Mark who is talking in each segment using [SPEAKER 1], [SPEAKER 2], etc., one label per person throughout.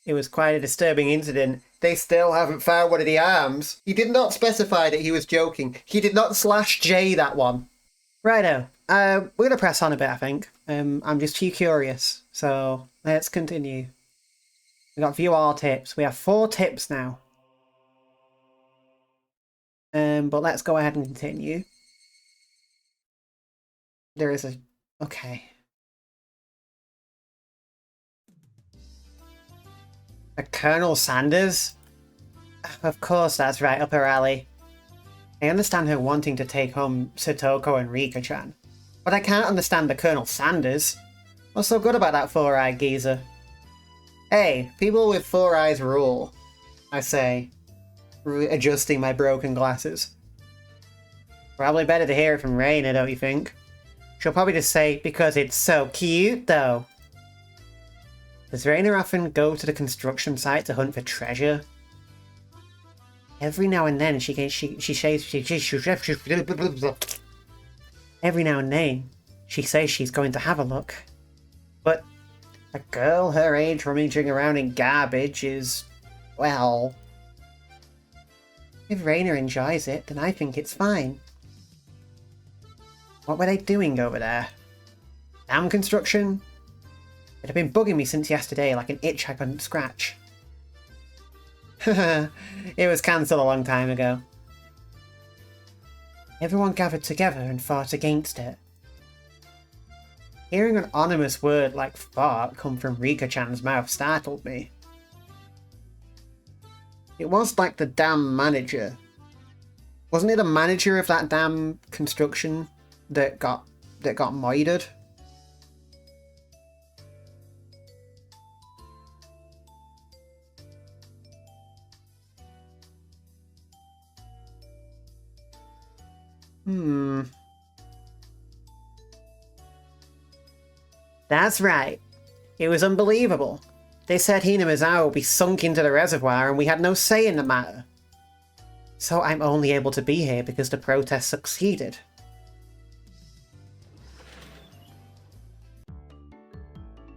[SPEAKER 1] It was quite a disturbing incident. They still haven't found one of the arms. He did not specify that he was joking. He did not slash J that one. Righto. We're going to press on a bit, I think. I'm just too curious. So let's continue. We got view all tips. We have 4 tips now. But let's go ahead and continue. There is a... Okay. A Colonel Sanders? Of course, that's right up her alley. I understand her wanting to take home Satoko and Rika-chan, but I can't understand the Colonel Sanders. What's so good about that 4-eyed geezer? Hey, people with 4 eyes rule, I say, adjusting my broken glasses. Probably better to hear it from Reina, don't you think? She'll probably just say, because it's so cute, though. Does Reina often go to the construction site to hunt for treasure? Every now and then every now and then she says she's going to have a look. But a girl her age rummaging around in garbage is, well... If Reina enjoys it, then I think it's fine. What were they doing over there? Dam construction? It had been bugging me since yesterday like an itch I couldn't scratch. It was cancelled a long time ago. Everyone gathered together and fought against it. Hearing an ominous word like fart come from Rika-chan's mouth startled me. It was like the dam manager. Wasn't it the manager of that dam construction that got murdered? That's right. It was unbelievable. They said Hinamizawa would be sunk into the reservoir and we had no say in the matter. So I'm only able to be here because the protest succeeded.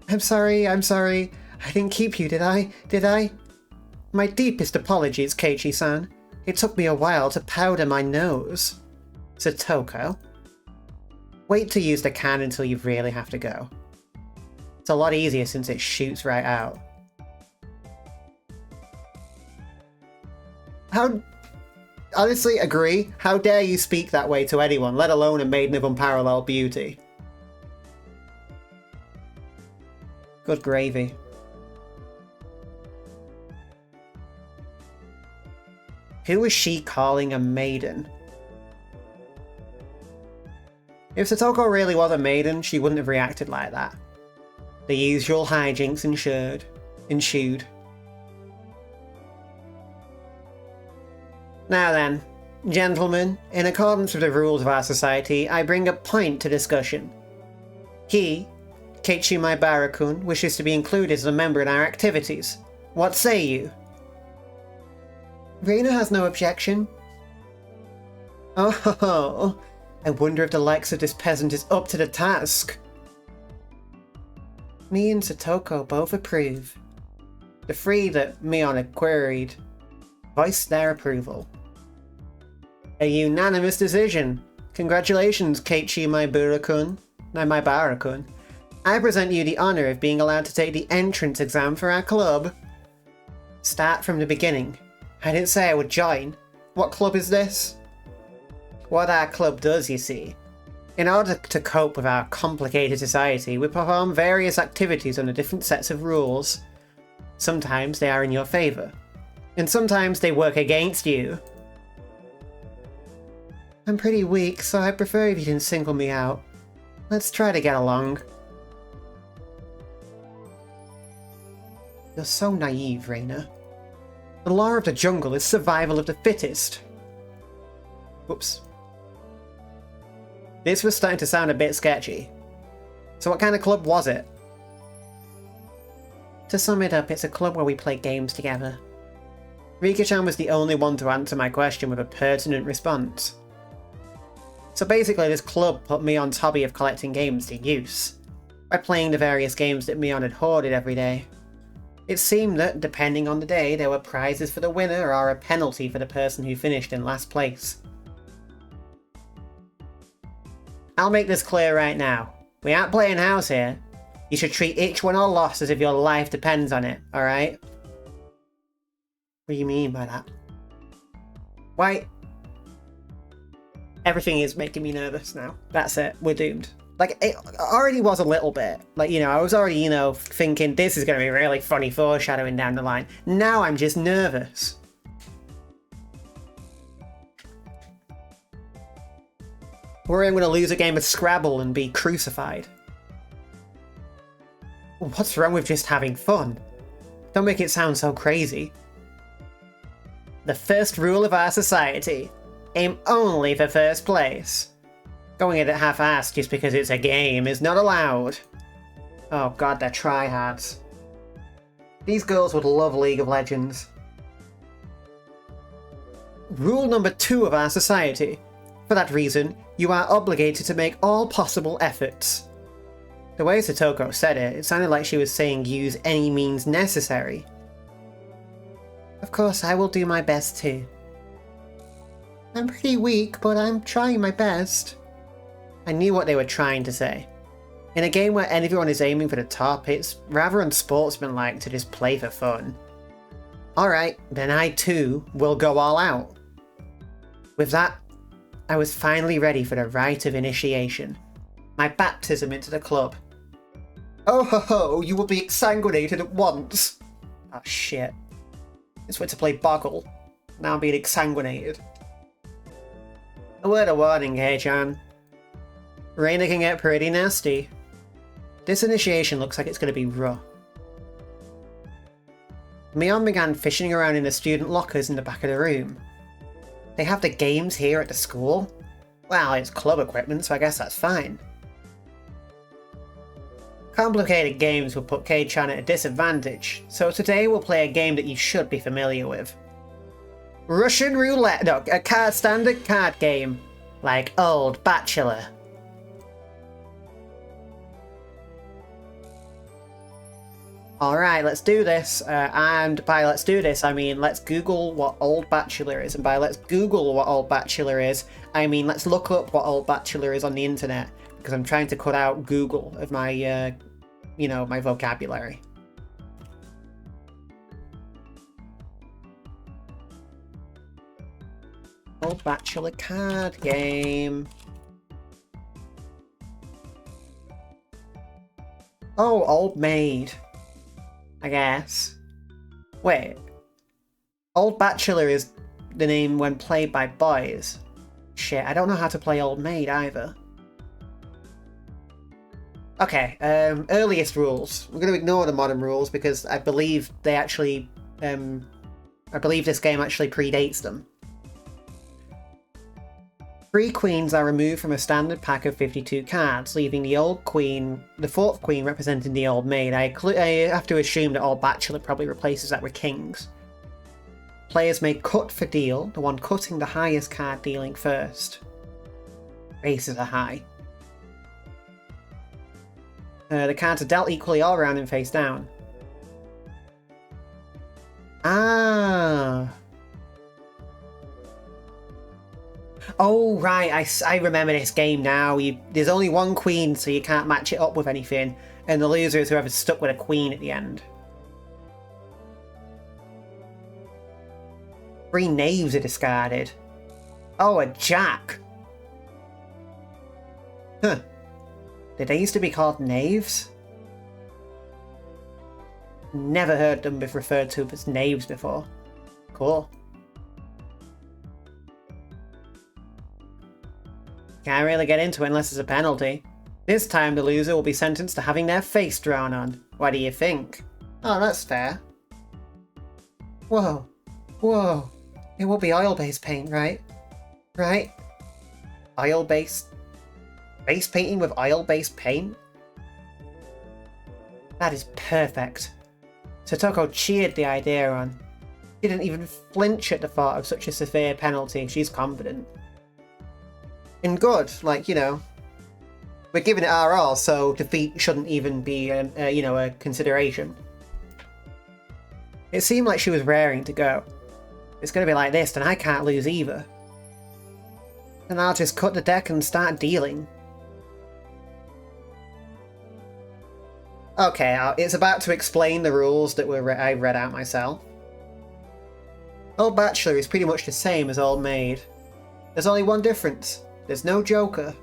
[SPEAKER 1] I'm sorry. I didn't keep you, did I? My deepest apologies, Keiichi-san. It took me a while to powder my nose. Satoko? Wait to use the can until you really have to go. It's a lot easier since it shoots right out. Honestly, agree. How dare you speak that way to anyone, let alone a maiden of unparalleled beauty. Good gravy. Who was she calling a maiden? If Satoko really was a maiden, she wouldn't have reacted like that. The usual hijinks ensued. Now then, gentlemen, in accordance with the rules of our society, I bring a point to discussion. He, Keiichi Maibara-kun, wishes to be included as a member in our activities. What say you? Reina has no objection. Oh, I wonder if the likes of this peasant is up to the task. Me and Satoko both approve. The 3 that Mion had queried voiced their approval. A unanimous decision. Congratulations, Keiichi Maibara-kun. I present you the honour of being allowed to take the entrance exam for our club. Start from the beginning. I didn't say I would join. What club is this? What our club does, you see. In order to cope with our complicated society, we perform various activities under different sets of rules. Sometimes they are in your favour, and sometimes they work against you. I'm pretty weak, so I prefer if you didn't single me out. Let's try to get along. You're so naive, Reina. The law of the jungle is survival of the fittest. Whoops. This was starting to sound a bit sketchy. So what kind of club was it? To sum it up, it's a club where we play games together. Rika-chan was the only one to answer my question with a pertinent response. So basically this club put Mion's hobby of collecting games to use, by playing the various games that Mion had hoarded every day. It seemed that, depending on the day, there were prizes for the winner or a penalty for the person who finished in last place. I'll make this clear right now. We aren't playing house here. You should treat each win or loss as if your life depends on it, alright? What do you mean by that? Why? Everything is making me nervous now. That's it. We're doomed. Like, it already was a little bit. Like, you know, I was already, you know, thinking this is going to be really funny foreshadowing down the line. Now I'm just nervous. Or I'm going to lose a game of Scrabble and be crucified. What's wrong with just having fun? Don't make it sound so crazy. The first rule of our society. Aim only for first place. Going at it half-assed just because it's a game is not allowed. Oh god, they're tryhards. These girls would love League of Legends. Rule number 2 of our society. For that reason, you are obligated to make all possible efforts. The way Satoko said it, it sounded like she was saying use any means necessary. Of course, I will do my best too. I'm pretty weak, but I'm trying my best. I knew what they were trying to say. In a game where everyone is aiming for the top, it's rather unsportsmanlike to just play for fun. Alright, then I too will go all out. With that, I was finally ready for the rite of initiation. My baptism into the club. Oh ho ho, you will be exsanguinated at once! Oh shit. Just went to play Boggle. Now I'm being exsanguinated. A word of warning here, Jan. Reina can get pretty nasty. This initiation looks like it's going to be rough. Mion began fishing around in the student lockers in the back of the room. They have the games here at the school? Well, it's club equipment, so I guess that's fine. Complicated games will put Kei-chan at a disadvantage, so today we'll play a game that you should be familiar with. Russian roulette, no, a standard card game, like Old Bachelor. Alright, let's do this, and by let's do this, I mean let's Google what Old Bachelor is, and by let's Google what Old Bachelor is, I mean let's look up what Old Bachelor is on the internet, because I'm trying to cut out Google of my, you know, my vocabulary. Old Bachelor card game. Oh, Old Maid. I guess. Wait. Old Bachelor is the name when played by boys. Shit, I don't know how to play Old Maid either. Okay, earliest rules. We're going to ignore the modern rules because I believe they actually... I believe this game actually predates them. 3 queens are removed from a standard pack of 52 cards, leaving the old queen, the 4th queen representing the old maid. I have to assume that Old Bachelor probably replaces that with kings. Players may cut for deal, the one cutting the highest card dealing first. Aces are high. The cards are dealt equally all around and face down. Ah. Oh, right, I remember this game now. There's only 1 queen, so you can't match it up with anything. And the loser is whoever's stuck with a queen at the end. 3 knaves are discarded. Oh, a jack. Huh. Did they used to be called knaves? Never heard them be referred to as knaves before. Cool. Can't really get into it unless it's a penalty. This time the loser will be sentenced to having their face drawn on. What do you think? Oh, that's fair. Whoa. Whoa. It will be oil-based paint, right? Right? Oil-based... Face painting with oil-based paint? That is perfect. Satoko cheered the idea on. She didn't even flinch at the thought of such a severe penalty. She's confident. And good, like, you know, we're giving it our all, so defeat shouldn't even be, you know, a consideration. It seemed like she was raring to go. It's gonna be like this, then I can't lose either. Then I'll just cut the deck and start dealing. Okay, it's about to explain the rules that I read out myself. Old Bachelor is pretty much the same as Old Maid. There's only one difference. There's no Joker.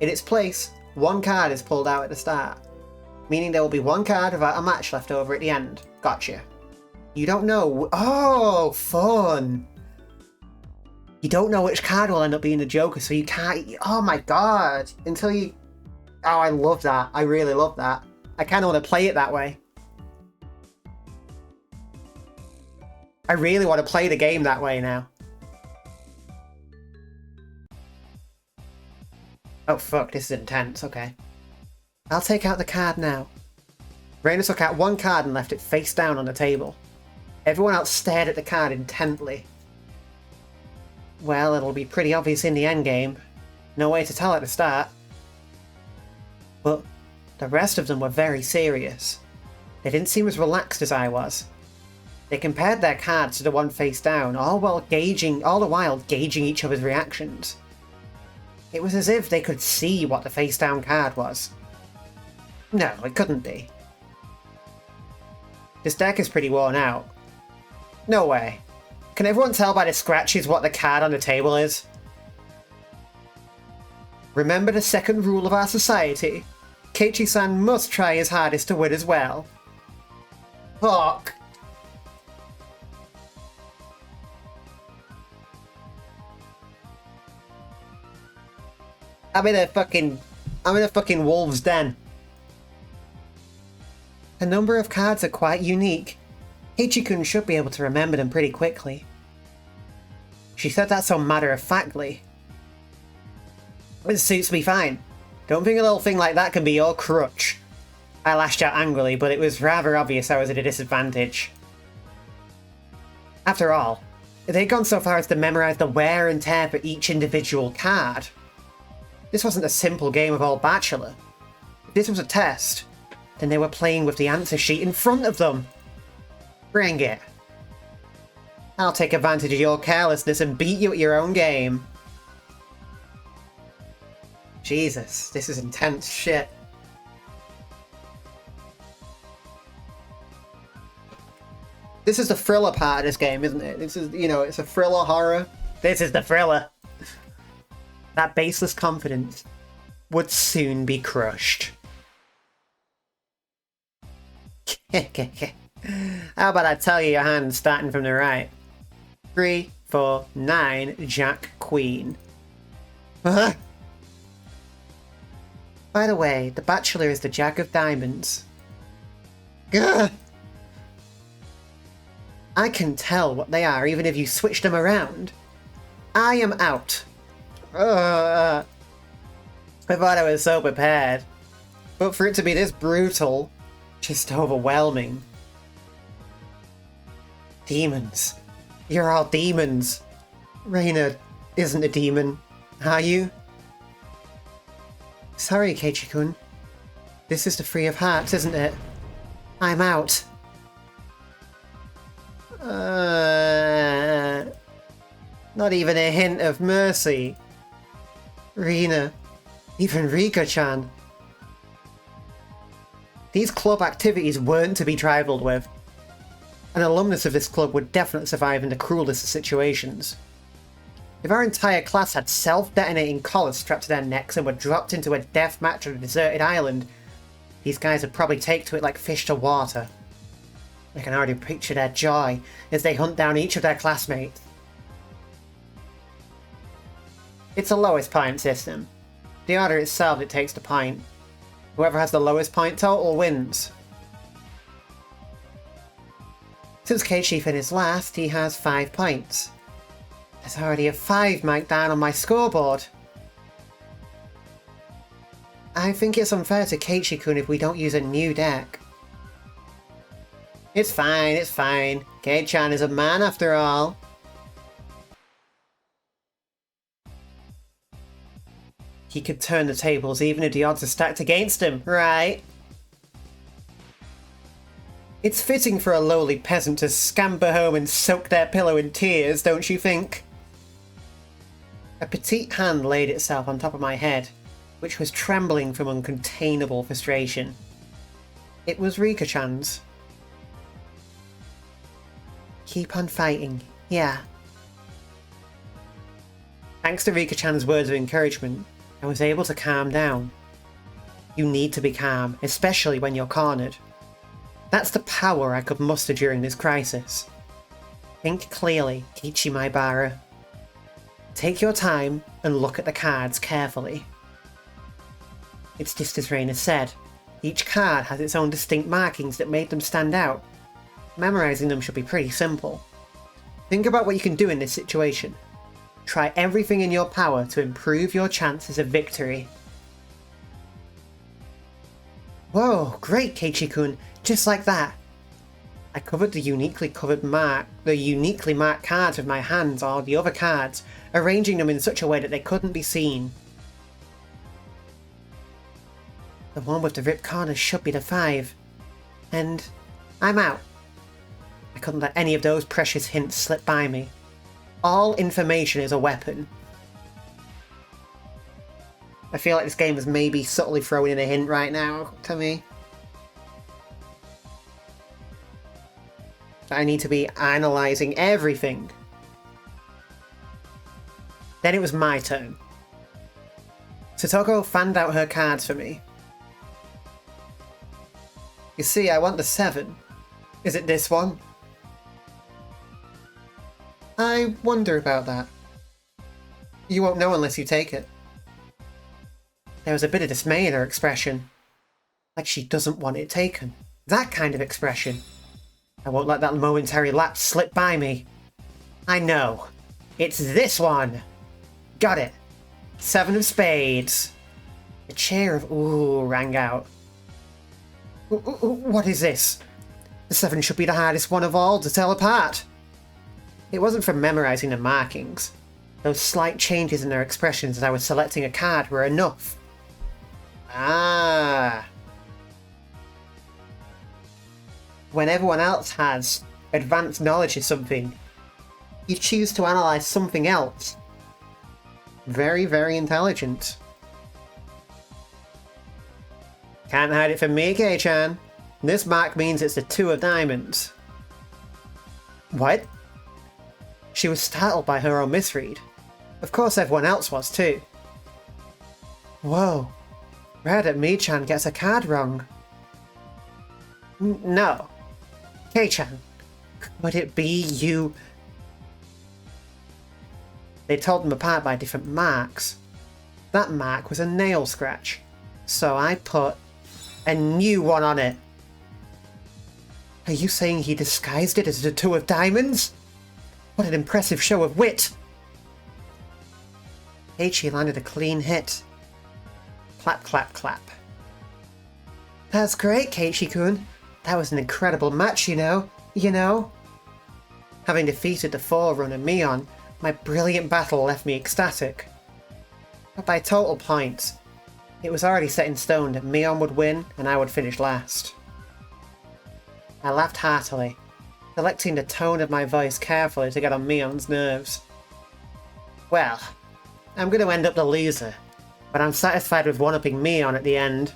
[SPEAKER 1] In its place, one card is pulled out at the start, meaning there will be one card without a match left over at the end. Gotcha. You don't know. Oh, fun. You don't know which card will end up being the Joker, so you can't. Oh my god. Until you. Oh, I love that. I really love that. I kind of want to play it that way. I really want to play the game that way now. Oh fuck, this is intense. Okay. I'll take out the card now. Raina took out one card and left it face down on the table. Everyone else stared at the card intently. Well, it'll be pretty obvious in the endgame. No way to tell at the start. But the rest of them were very serious. They didn't seem as relaxed as I was. They compared their cards to the one face down, all the while gauging each other's reactions. It was as if they could see what the face down card was. No, it couldn't be. This deck is pretty worn out. No way. Can everyone tell by the scratches what the card on the table is? Remember the second rule of our society. Keiichi-san must try his hardest to win as well. Fuck. I'm in a fucking wolf's den. A number of cards are quite unique. Keiichi-kun should be able to remember them pretty quickly. She said that so matter-of-factly. It suits me fine. Don't think a little thing like that can be your crutch. I lashed out angrily, but it was rather obvious I was at a disadvantage. After all, they'd gone so far as to memorize the wear and tear for each individual card. This wasn't a simple game of Old Bachelor. If this was a test, then they were playing with the answer sheet in front of them. Bring it. I'll take advantage of your carelessness and beat you at your own game. Jesus, this is intense shit. This is the thriller part of this game, isn't it? This is, it's a thriller horror. This is the thriller. That baseless confidence would soon be crushed. How about I tell you your hand starting from the right? 3, 4, 9, Jack, Queen. By the way, the Bachelor is the Jack of Diamonds. Gah! I can tell what they are even if you switch them around. I am out. I thought I was so prepared. But for it to be this brutal, just overwhelming. Demons. You're all demons. Raina isn't a demon, are you? Sorry, Keiichi-kun. This is the Three of Hearts, isn't it? I'm out. Not even a hint of mercy. Rina. Even Rika-chan. These club activities weren't to be trifled with. An alumnus of this club would definitely survive in the cruelest of situations. If our entire class had self-detonating collars strapped to their necks and were dropped into a death match on a deserted island, these guys would probably take to it like fish to water. I can already picture their joy as they hunt down each of their classmates. It's a lowest point system. The order itself dictates the point. Whoever has the lowest point total wins. Since Keiichi finished last, he has 5 points. There's already a 5 marked down on my scoreboard. I think it's unfair to Keiichi-kun if we don't use a new deck. It's fine, it's fine. Kei-chan is a man after all. He could turn the tables even if the odds are stacked against him, right? It's fitting for a lowly peasant to scamper home and soak their pillow in tears, don't you think? A petite hand laid itself on top of my head, which was trembling from uncontainable frustration. It was Rika-chan's. Keep on fighting, yeah. Thanks to Rika-chan's words of encouragement, I was able to calm down. You need to be calm, especially when you're cornered. That's the power I could muster during this crisis. Think clearly, Kichi Maibara. Take your time and look at the cards carefully. It's just as Reina said, each card has its own distinct markings that made them stand out. Memorizing them should be pretty simple. Think about what you can do in this situation. Try everything in your power to improve your chances of victory. Whoa, great Keiichi-kun, just like that. I covered the uniquely marked cards with my hands or the other cards, arranging them in such a way that they couldn't be seen. The one with the ripped corners should be the 5. And I'm out. I couldn't let any of those precious hints slip by me. All information is a weapon. I feel like this game is maybe subtly throwing in a hint right now to me. I need to be analysing everything. Then it was my turn. Satoko fanned out her cards for me. You see, I want the 7. Is it this one? I wonder about that. You won't know unless you take it. There was a bit of dismay in her expression. Like she doesn't want it taken. That kind of expression. I won't let that momentary lapse slip by me. I know. It's this one! Got it! 7 of spades. A cheer of ooh rang out. What is this? The 7 should be the hardest one of all to tell apart. It wasn't from memorising the markings. Those slight changes in their expressions as I was selecting a card were enough. Ah. When everyone else has advanced knowledge of something, you choose to analyse something else. Very, very intelligent. Can't hide it from me, Kei-chan. This mark means it's the 2 of diamonds. What? She was startled by her own misread. Of course everyone else was too. Whoa. Rare that Mi-chan gets a card wrong. No. Kei-chan, could it be you? They told them apart by different marks. That mark was a nail scratch, so I put a new one on it. Are you saying he disguised it as the 2 of diamonds? What an impressive show of wit! Keiichi landed a clean hit. Clap, clap, clap. That's great, Keiichi-kun. That was an incredible match, you know. Having defeated the Forerunner Mion, my brilliant battle left me ecstatic. But by total points, it was already set in stone that Mion would win and I would finish last. I laughed heartily, selecting the tone of my voice carefully to get on Mion's nerves. Well, I'm going to end up the loser, but I'm satisfied with one-upping Mion at the end.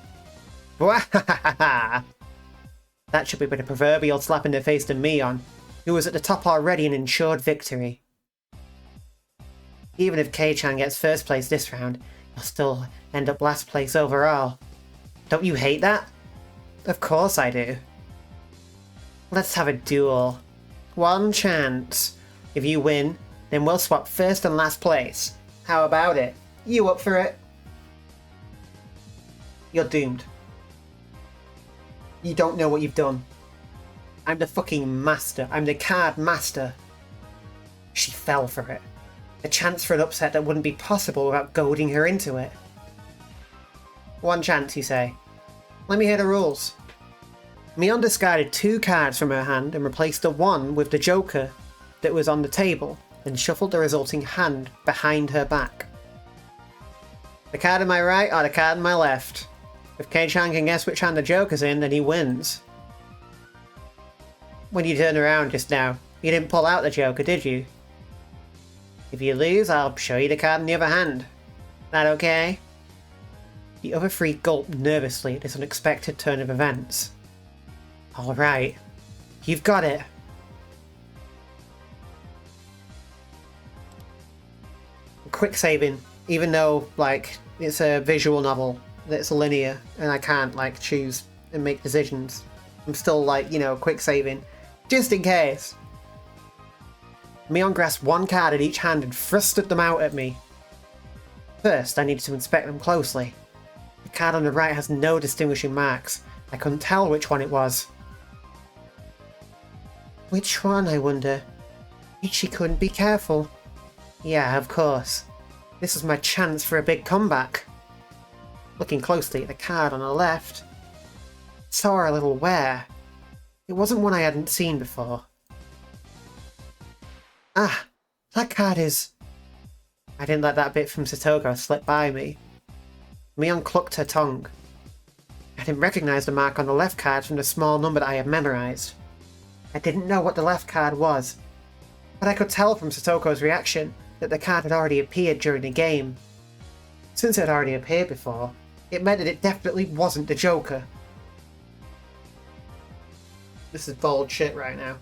[SPEAKER 1] That should be but a proverbial slap in the face to Mion, who was at the top already and ensured victory. Even if Kei-chan gets first place this round, he'll still end up last place overall. Don't you hate that? Of course I do. Let's have a duel. One chance. If you win, then we'll swap first and last place. How about it? You up for it? You're doomed. You don't know what you've done. I'm the fucking master. I'm the card master. She fell for it. A chance for an upset that wouldn't be possible without goading her into it. One chance, you say. Let me hear the rules. Mion discarded 2 cards from her hand and replaced the 1 with the Joker that was on the table, and shuffled the resulting hand behind her back. The card in my right or the card in my left? If Kei-chan can guess which hand the Joker's in, then he wins. when you turned around just now, you didn't pull out the Joker, did you? If you lose, I'll show you the card in the other hand. That okay? The other three gulped nervously at this unexpected turn of events. Alright. You've got it. Quick saving, even though, like, it's a visual novel that's linear and I can't, like, choose and make decisions. I'm still, like, you know, quick saving. Just in case. Mion grasped one card in each hand and thrusted them out at me. First, I needed to inspect them closely. The card on the right has no distinguishing marks. I couldn't tell which one it was. Which one, I wonder? Ichi couldn't be careful. Yeah, of course. This was my chance for a big comeback. Looking closely at the card on the left, I saw a little wear. It wasn't one I hadn't seen before. Ah, that card is... I didn't let that bit from Satoko slip by me. Mion clucked her tongue. I didn't recognize the mark on the left card from the small number that I had memorized. I didn't know what the left card was, but I could tell from Satoko's reaction that the card had already appeared during the game. Since it had already appeared before, it meant that it definitely wasn't the Joker. This is bold shit right now.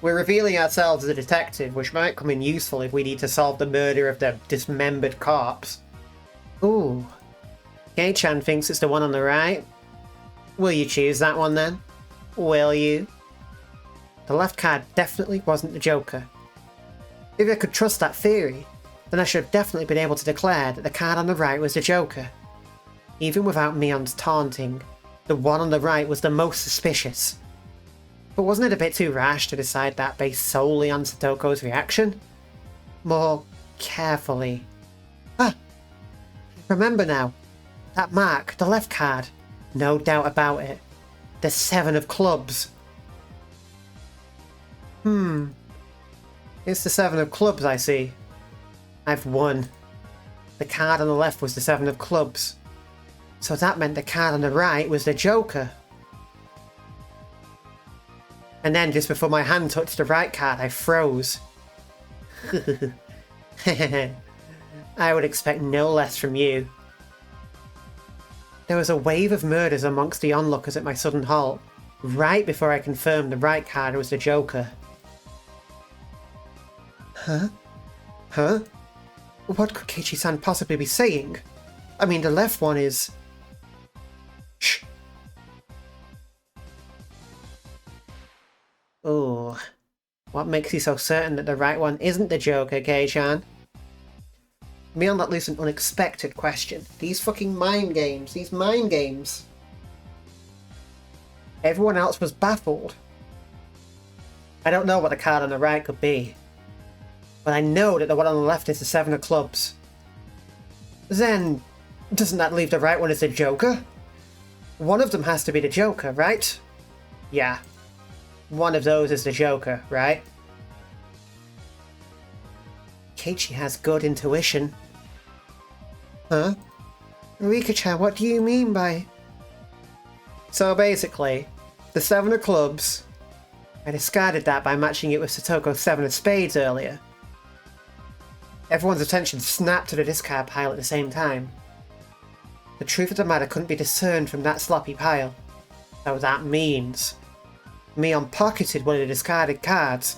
[SPEAKER 1] We're revealing ourselves as a detective, which might come in useful if we need to solve the murder of the dismembered corpse. Ooh. Kei-chan thinks it's the one on the right. Will you choose that one then? Will you? The left card definitely wasn't the Joker. If I could trust that theory, then I should have definitely been able to declare that the card on the right was the Joker. Even without Mion's taunting, the one on the right was the most suspicious. But wasn't it a bit too rash to decide that based solely on Satoko's reaction? More carefully. Ah! Remember now. That mark, the left card. No doubt about it. The 7 of clubs. It's the 7 of clubs, I see. I've won. The card on the left was the 7 of clubs. So that meant the card on the right was the Joker. And then just before my hand touched the right card, I froze. I would expect no less from you. There was a wave of murders amongst the onlookers at my sudden halt, right before I confirmed the right card was the Joker. Huh? Huh? What could Keiichi-san possibly be saying? I mean, the left one is... Shh! Ooh. What makes you so certain that the right one isn't the Joker, Kei-chan? Mion let loose an unexpected question. These fucking mind games. These mind games. Everyone else was baffled. I don't know what the card on the right could be, but I know that the one on the left is the 7 of clubs. Then, doesn't that leave the right one as the Joker? One of them has to be the Joker, right? Yeah. One of those is the Joker, right? Keiichi has good intuition. Huh? Rika-chan, what do you mean by... So basically, the 7 of clubs... I discarded that by matching it with Satoko's 7 of spades earlier. Everyone's attention snapped to the discard pile at the same time. The truth of the matter couldn't be discerned from that sloppy pile. So that means... Mion pocketed one of the discarded cards,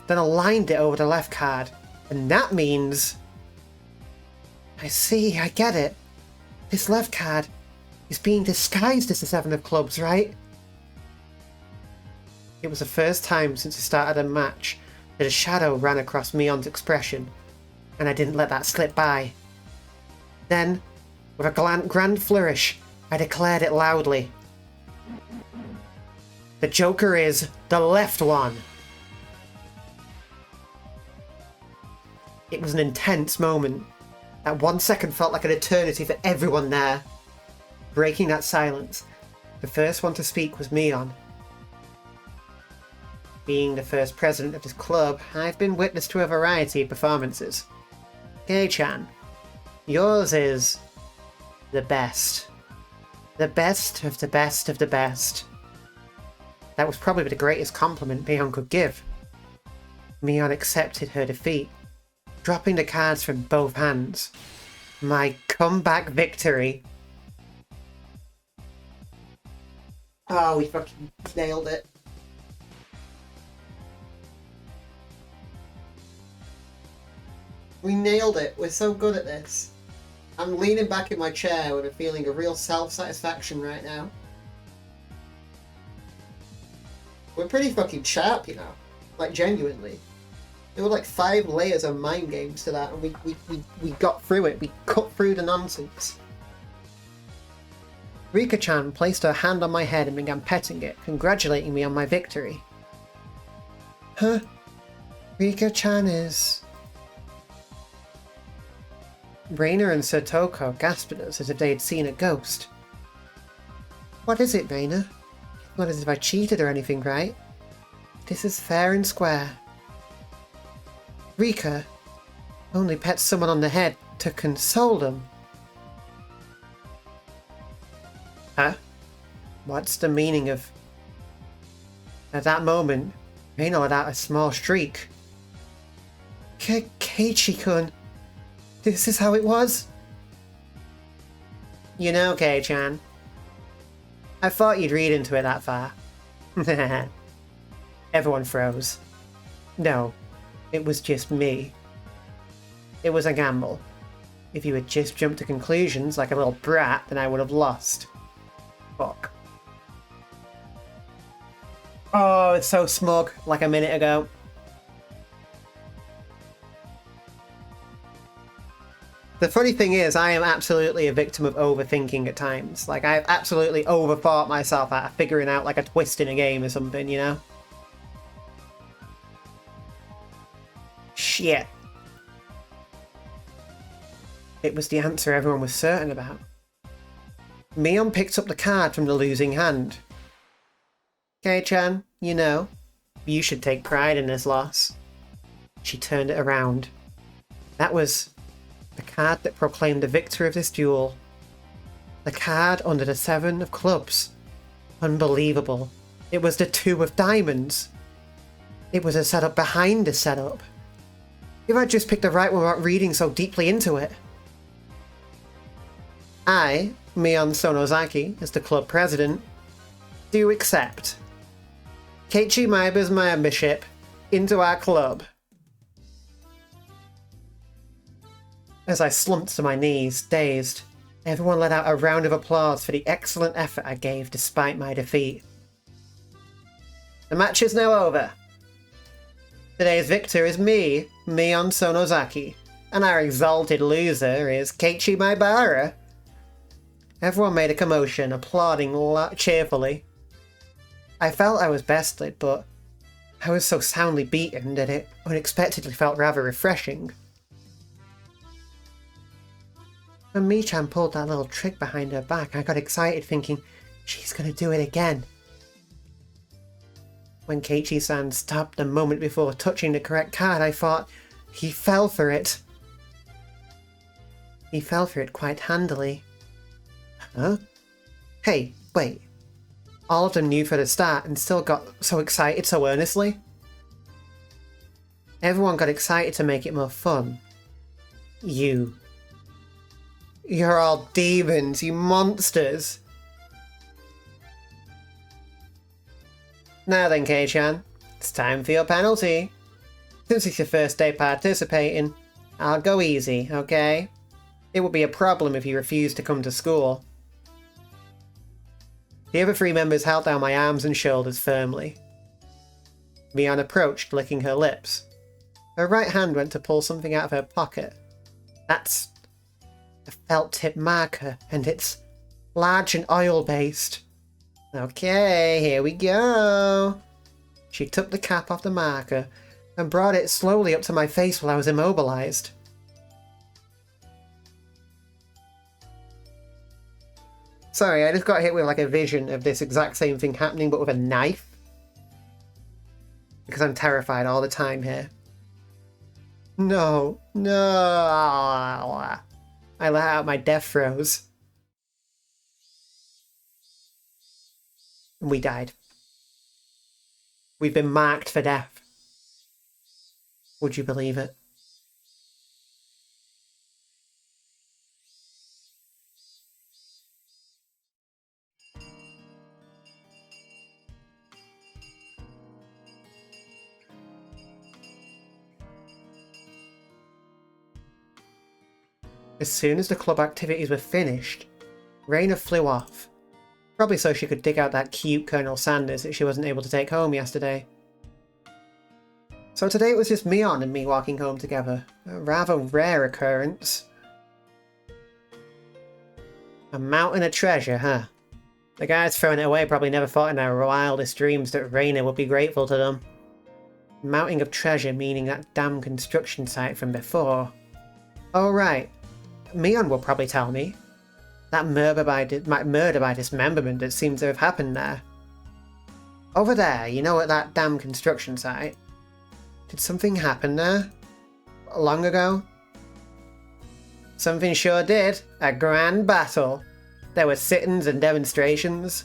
[SPEAKER 1] then aligned it over the left card. And that means... I see, I get it. This left card is being disguised as the 7 of clubs, right? It was the first time since the start of the match that a shadow ran across Mion's expression, and I didn't let that slip by. Then, with a grand flourish, I declared it loudly. The Joker is the left one! It was an intense moment. That 1 second felt like an eternity for everyone there. Breaking that silence, the first one to speak was Mion. Being the first president of this club, I've been witness to a variety of performances. Kei-chan, yours is... the best. The best of the best of the best. That was probably the greatest compliment Mion could give. Mion accepted her defeat, dropping the cards from both hands. My comeback victory. Oh, we fucking nailed it. We nailed it. We're so good at this. I'm leaning back in my chair with a feeling of real self-satisfaction right now. We're pretty fucking sharp, you know. Like, genuinely. There were like 5 layers of mind games to that, and we got through it. We cut through the nonsense. Rika-chan placed her hand on my head and began petting it, congratulating me on my victory. Huh? Rika-chan is... Reina and Sotoko gasped at us as if they had seen a ghost. What is it, Reina? Not as if I cheated or anything, right? This is fair and square. Rika only pets someone on the head to console them. Huh? What's the meaning of... At that moment, Reina let out a small shriek. Keiichi-kun, this is how it was? You know, Kei-chan, I thought you'd read into it that far. Everyone froze. No, it was just me. It was a gamble. If you had just jumped to conclusions like a little brat, then I would have lost. Fuck. Oh, it's so smug, like a minute ago. The funny thing is, I am absolutely a victim of overthinking at times. Like, I've absolutely overthought myself out of figuring out, like, a twist in a game or something, you know? Shit. It was the answer everyone was certain about. Mion picked up the card from the losing hand. Kei-chan, you know, you should take pride in this loss. She turned it around. That was... the card that proclaimed the victor of this duel. The card under the 7 of clubs. Unbelievable. It was the 2 of diamonds. It was a setup behind a setup. If I'd just picked the right one without reading so deeply into it. I, Mion Sonozaki, as the club president, do accept Keiichi Maiba's membership into our club. As I slumped to my knees, dazed, everyone let out a round of applause for the excellent effort I gave despite my defeat. The match is now over. Today's victor is me, Mion Sonozaki, and our exalted loser is Keiichi Maibara. Everyone made a commotion, applauding cheerfully. I felt I was bested, but I was so soundly beaten that it unexpectedly felt rather refreshing. When Mi-chan pulled that little trick behind her back, I got excited thinking, she's gonna do it again. When Keiichi-san stopped the moment before touching the correct card, I thought, he fell for it. He fell for it quite handily. Huh? Hey, wait. All of them knew for the start and still got so excited so earnestly? Everyone got excited to make it more fun. You're all demons, you monsters! Now then, Kei-chan, it's time for your penalty. Since it's your first day participating, I'll go easy, okay? It would be a problem if you refused to come to school. The other 3 members held down my arms and shoulders firmly. Mion approached, licking her lips. Her right hand went to pull something out of her pocket. That's a felt-tip marker, and it's large and oil-based. Okay, here we go. She took the cap off the marker and brought it slowly up to my face while I was immobilized. Sorry, I just got hit with like a vision of this exact same thing happening but with a knife. Because I'm terrified all the time here. No, no. I let out my death throes. And we died. We've been marked for death. Would you believe it? As soon as the club activities were finished, Raina flew off. Probably so she could dig out that cute Colonel Sanders that she wasn't able to take home yesterday. So today it was just Mion and me walking home together. A rather rare occurrence. A mountain of treasure, huh? The guys throwing it away probably never thought in their wildest dreams that Raina would be grateful to them. Mounting of treasure meaning that damn construction site from before. Oh right. Mion will probably tell me. That murder by dismemberment that seems to have happened there. Over there, you know, at that damn construction site. Did something happen there? Long ago? Something sure did. A grand battle. There were sit-ins and demonstrations.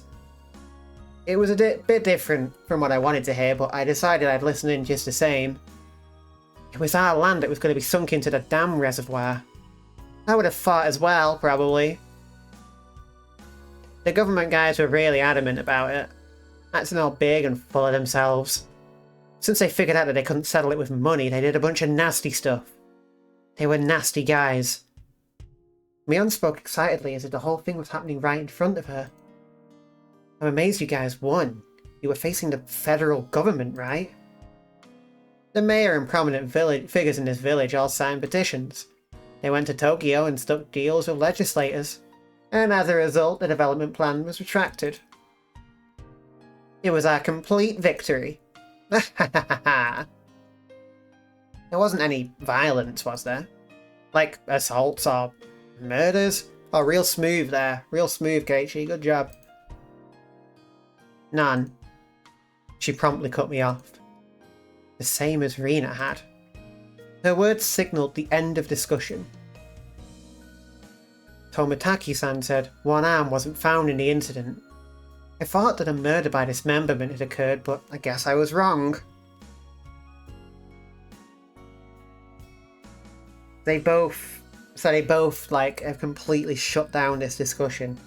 [SPEAKER 1] It was a bit different from what I wanted to hear, but I decided I'd listen in just the same. It was our land that was going to be sunk into the dam reservoir. I would have fought as well, probably. The government guys were really adamant about it, acting all big and full of themselves. Since they figured out that they couldn't settle it with money, they did a bunch of nasty stuff. They were nasty guys. Mion spoke excitedly as if the whole thing was happening right in front of her. I'm amazed you guys won. You were facing the federal government, right? The mayor and prominent figures in this village all signed petitions. They went to Tokyo and struck deals with legislators, and as a result, the development plan was retracted. It was a complete victory. There wasn't any violence, was there? Like assaults or murders? Oh, real smooth there. Real smooth, Keiichi. Good job. None. She promptly cut me off. The same as Rina had. Her words signalled the end of discussion. Tomitaki-san said one arm wasn't found in the incident. I thought that a murder by dismemberment had occurred, but I guess I was wrong. They both like have completely shut down this discussion.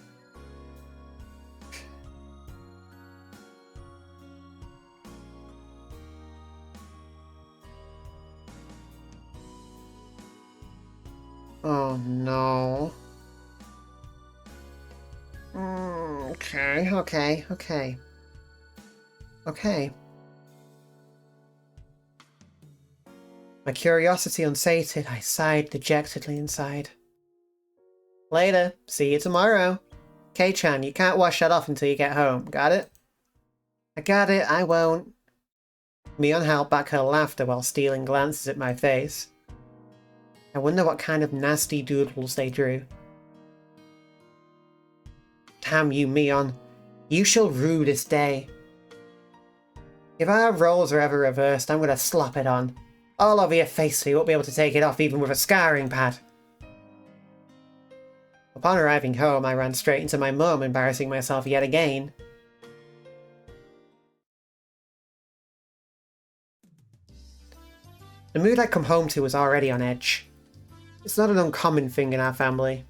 [SPEAKER 1] Oh no. Okay. My curiosity unsated, I sighed dejectedly inside. Later. See you tomorrow. Kei-chan, you can't wash that off until you get home. Got it? I got it, I won't. Mion held back her laughter while stealing glances at my face. I wonder what kind of nasty doodles they drew. Damn you, Mion. You shall rue this day. If our roles are ever reversed, I'm gonna slap it on. All over your face so you won't be able to take it off even with a scarring pad. Upon arriving home, I ran straight into my mum, embarrassing myself yet again. The mood I'd come home to was already on edge. It's not an uncommon thing in our family.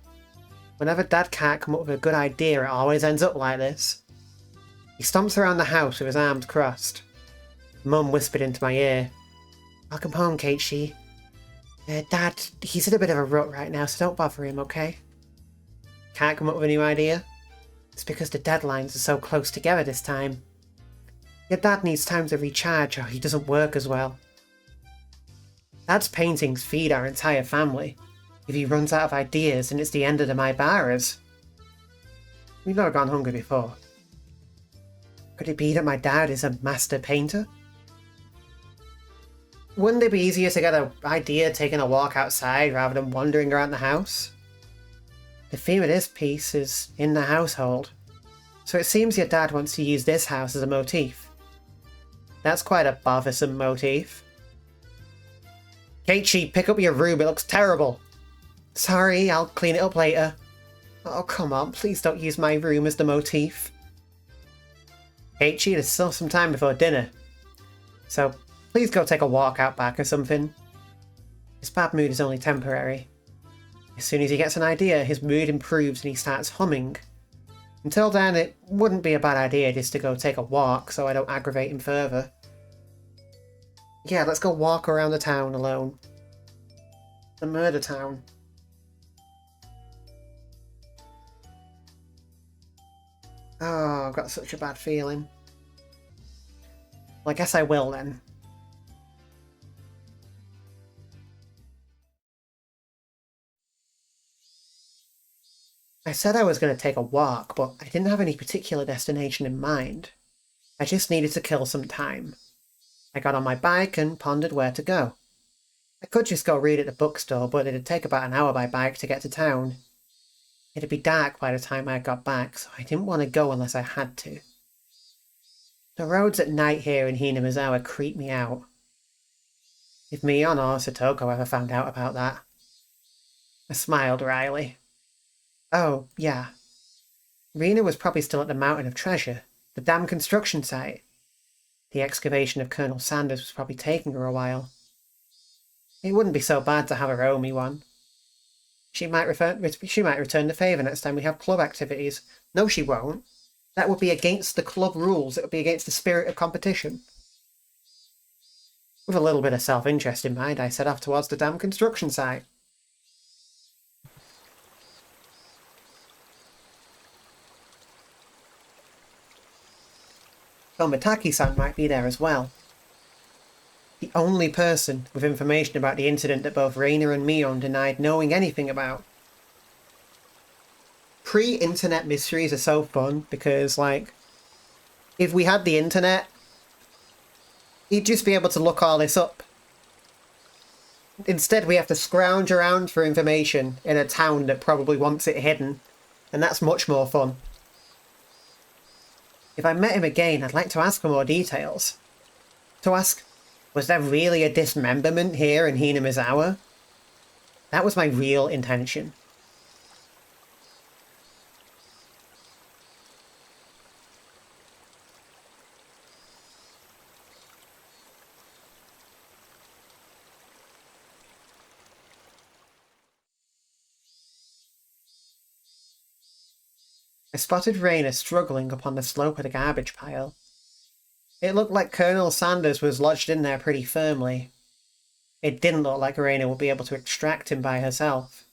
[SPEAKER 1] Whenever Dad can't come up with a good idea, it always ends up like this. He stomps around the house with his arms crossed. Mum whispered into my ear, "Welcome home, Keiichi. Dad, he's in a bit of a rut right now, so don't bother him, okay?" Can't come up with a new idea? It's because the deadlines are so close together this time. Your dad needs time to recharge or he doesn't work as well. Dad's paintings feed our entire family. If he runs out of ideas, then it's the end of the Maibaras. We've never gone hungry before. Could it be that my dad is a master painter? Wouldn't it be easier to get an idea taking a walk outside rather than wandering around the house? The theme of this piece is in the household, so it seems your dad wants to use this house as a motif. That's quite a bothersome motif. Keiichi, pick up your room, it looks terrible. Sorry, I'll clean it up later. Oh, come on, please don't use my room as the motif. Keiichi, there's still some time before dinner. So please go take a walk out back or something. His bad mood is only temporary. As soon as he gets an idea, his mood improves and he starts humming. Until then, it wouldn't be a bad idea just to go take a walk so I don't aggravate him further. Yeah, let's go walk around the town alone. The murder town. Oh, I've got such a bad feeling. Well, I guess I will then. I said I was going to take a walk, but I didn't have any particular destination in mind. I just needed to kill some time. I got on my bike and pondered where to go. I could just go read at the bookstore, but it'd take about an hour by bike to get to town. It'd be dark by the time I got back, so I didn't want to go unless I had to. The roads at night here in Hinamizawa creep me out. If Mion or Satoko ever found out about that. I smiled wryly. Oh, yeah. Rena was probably still at the Mountain of Treasure, the damn construction site. The excavation of Colonel Sanders was probably taking her a while. It wouldn't be so bad to have her owe me one. She might return the favour next time we have club activities. No, she won't. That would be against the club rules. It would be against the spirit of competition. With a little bit of self-interest in mind, I set off towards the damn construction site. Tomitaki-san might be there as well. The only person with information about the incident that both Reina and Mion denied knowing anything about. Pre-internet mysteries are so fun because, like, if we had the internet, you'd just be able to look all this up. Instead, we have to scrounge around for information in a town that probably wants it hidden, and that's much more fun. If I met him again, I'd like to ask for more details. To ask, was there really a dismemberment here in Hinamizawa? That was my real intention. I spotted Raina struggling upon the slope of the garbage pile. It looked like Colonel Sanders was lodged in there pretty firmly. It didn't look like Raina would be able to extract him by herself.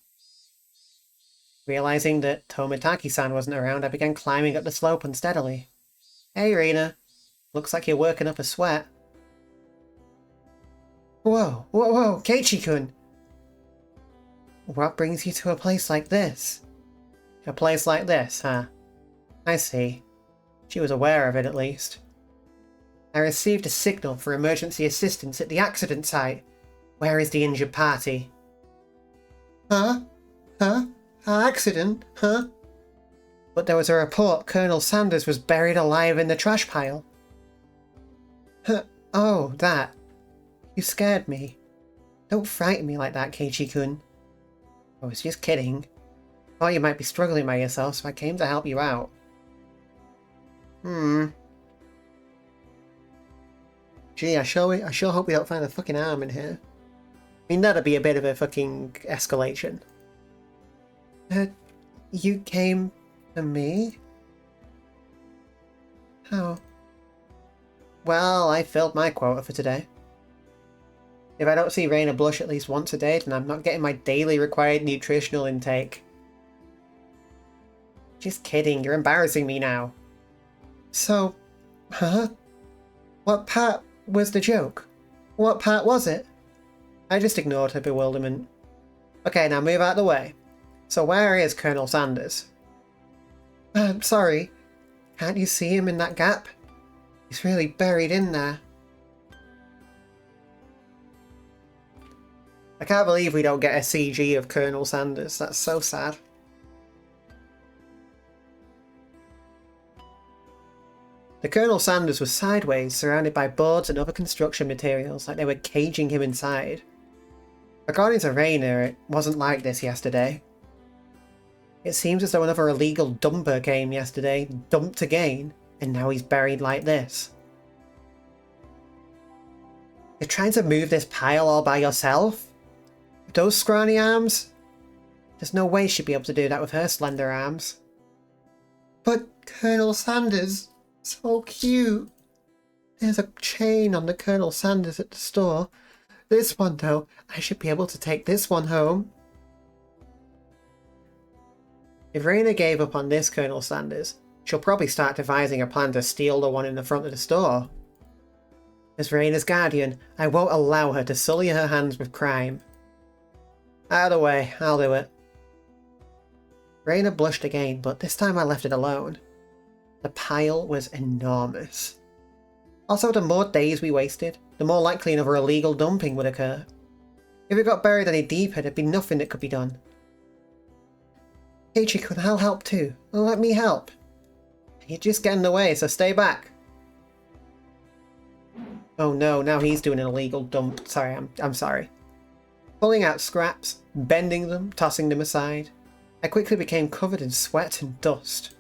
[SPEAKER 1] Realizing that Tomitaki-san wasn't around, I began climbing up the slope unsteadily. Hey, Raina. Looks like you're working up a sweat. Whoa, whoa, whoa, Keiichi-kun! What brings you to a place like this? A place like this, huh? I see. She was aware of it, at least. I received a signal for emergency assistance at the accident site. Where is the injured party? Huh? Huh? Accident? Huh? But there was a report Colonel Sanders was buried alive in the trash pile. Huh? Oh, that. You scared me. Don't frighten me like that, Keiichi-kun. I was just kidding. Thought you might be struggling by yourself, so I came to help you out. Gee, I sure hope we don't find a fucking arm in here. I mean, that'd be a bit of a fucking escalation. You came to me? How? Well, I filled my quota for today. If I don't see Raina blush at least once a day, then I'm not getting my daily required nutritional intake. Just kidding, you're embarrassing me now. So, huh? What part was the joke? What part was it? I just ignored her bewilderment. Okay, now move out of the way. So where is Colonel Sanders? I'm sorry. Can't you see him in that gap? He's really buried in there. I can't believe we don't get a CG of Colonel Sanders. That's so sad. The Colonel Sanders was sideways, surrounded by boards and other construction materials, like they were caging him inside. According to Rainer, it wasn't like this yesterday. It seems as though another illegal dumper came yesterday, dumped again, and now he's buried like this. You're trying to move this pile all by yourself? With those scrawny arms? There's no way she'd be able to do that with her slender arms. But Colonel Sanders, so cute. There's a chain on the Colonel Sanders at the store. This one though, I should be able to take this one home. If Raina gave up on this Colonel Sanders, she'll probably start devising a plan to steal the one in the front of the store. As Raina's guardian, I won't allow her to sully her hands with crime. Out of the way, I'll do it. Raina blushed again, but this time I left it alone. The pile was enormous. Also, the more days we wasted, the more likely another illegal dumping would occur. If it got buried any deeper, there'd be nothing that could be done. Keiichi-kun, I'll help too. Let me help. You're just getting in the way, so stay back. Oh no, now he's doing an illegal dump. Sorry, I'm sorry. Pulling out scraps, bending them, tossing them aside, I quickly became covered in sweat and dust.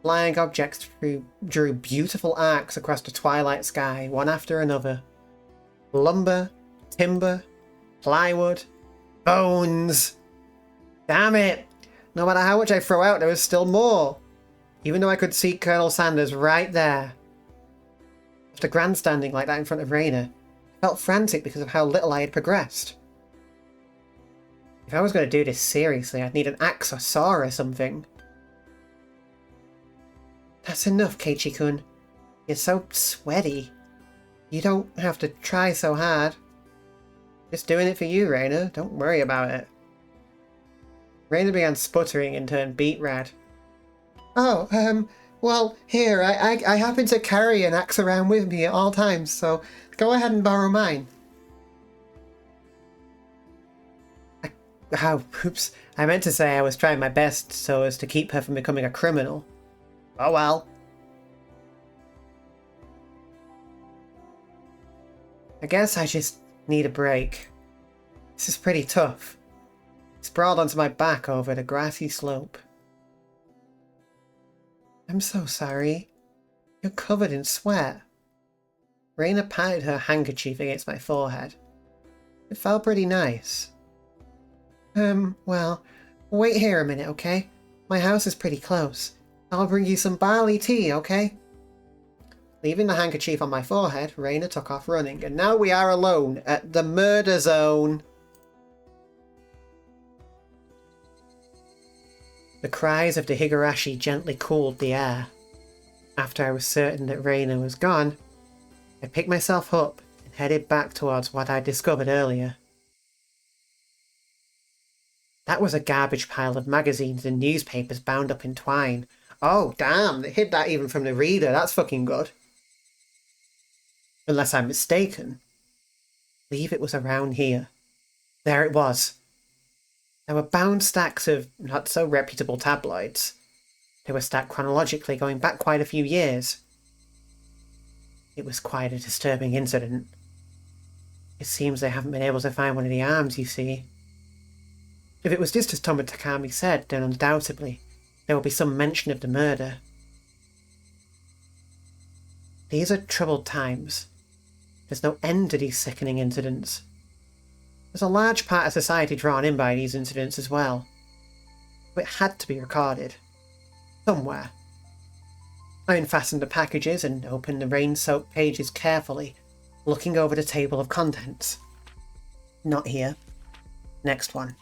[SPEAKER 1] Flying objects drew beautiful arcs across the twilight sky, one after another. Lumber, timber, plywood, bones. Damn it! No matter how much I throw out, there was still more. Even though I could see Colonel Sanders right there. After grandstanding like that in front of Raina, I felt frantic because of how little I had progressed. If I was going to do this seriously, I'd need an axe or saw or something. That's enough, Keiichi-kun. You're so sweaty. You don't have to try so hard. Just doing it for you, Raina. Don't worry about it. Raina began sputtering and turned beet red. Oh, well, here, I happen to carry an axe around with me at all times, so go ahead and borrow mine. Oops. I meant to say I was trying my best so as to keep her from becoming a criminal. Oh well. I guess I just need a break. This is pretty tough. Sprawled onto my back over the grassy slope. I'm so sorry. You're covered in sweat. Raina patted her handkerchief against my forehead. It felt pretty nice. Well, wait here a minute, okay? My house is pretty close. I'll bring you some barley tea, okay? Leaving the handkerchief on my forehead, Raina took off running, and now we are alone at the murder zone. The cries of the Higurashi gently cooled the air. After I was certain that Raina was gone, I picked myself up and headed back towards what I discovered earlier. That was a garbage pile of magazines and newspapers bound up in twine. Oh, damn, they hid that even from the reader. That's fucking good. Unless I'm mistaken. I believe it was around here. There it was. There were bound stacks of not-so-reputable tabloids. They were stacked chronologically, going back quite a few years. It was quite a disturbing incident. It seems they haven't been able to find one of the arms, you see. If it was just as Tomo Takami said, then undoubtedly there will be some mention of the murder. These are troubled times. There's no end to these sickening incidents. There's a large part of society drawn in by these incidents as well. But it had to be recorded. Somewhere. I unfastened the packages and opened the rain-soaked pages carefully, looking over the table of contents. Not here. Next one.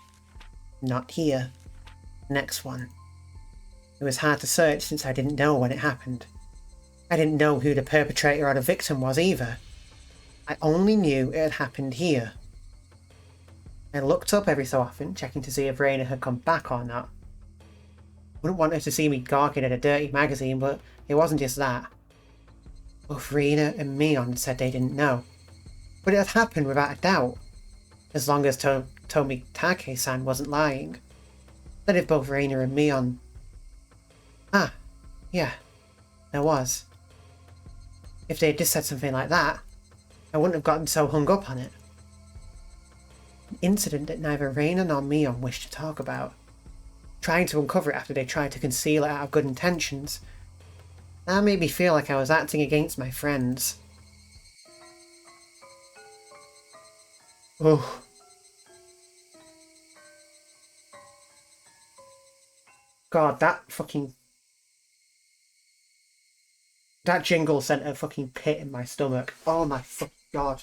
[SPEAKER 1] Not here. Next one. It was hard to search since I didn't know when it happened. I didn't know who the perpetrator or the victim was either. I only knew it had happened here. I looked up every so often, checking to see if Raina had come back or not. Wouldn't want her to see me gawking at a dirty magazine, but it wasn't just that. Both Raina and Mion said they didn't know. But it had happened without a doubt. As long as Tomitake-san wasn't lying. Then if both Raina and Mion... Ah, yeah, there was. If they had just said something like that, I wouldn't have gotten so hung up on it. An incident that neither Raina nor Mion wished to talk about. Trying to uncover it after they tried to conceal it out of good intentions. That made me feel like I was acting against my friends. Oh, God, that jingle sent a fucking pit in my stomach. Oh my fucking God.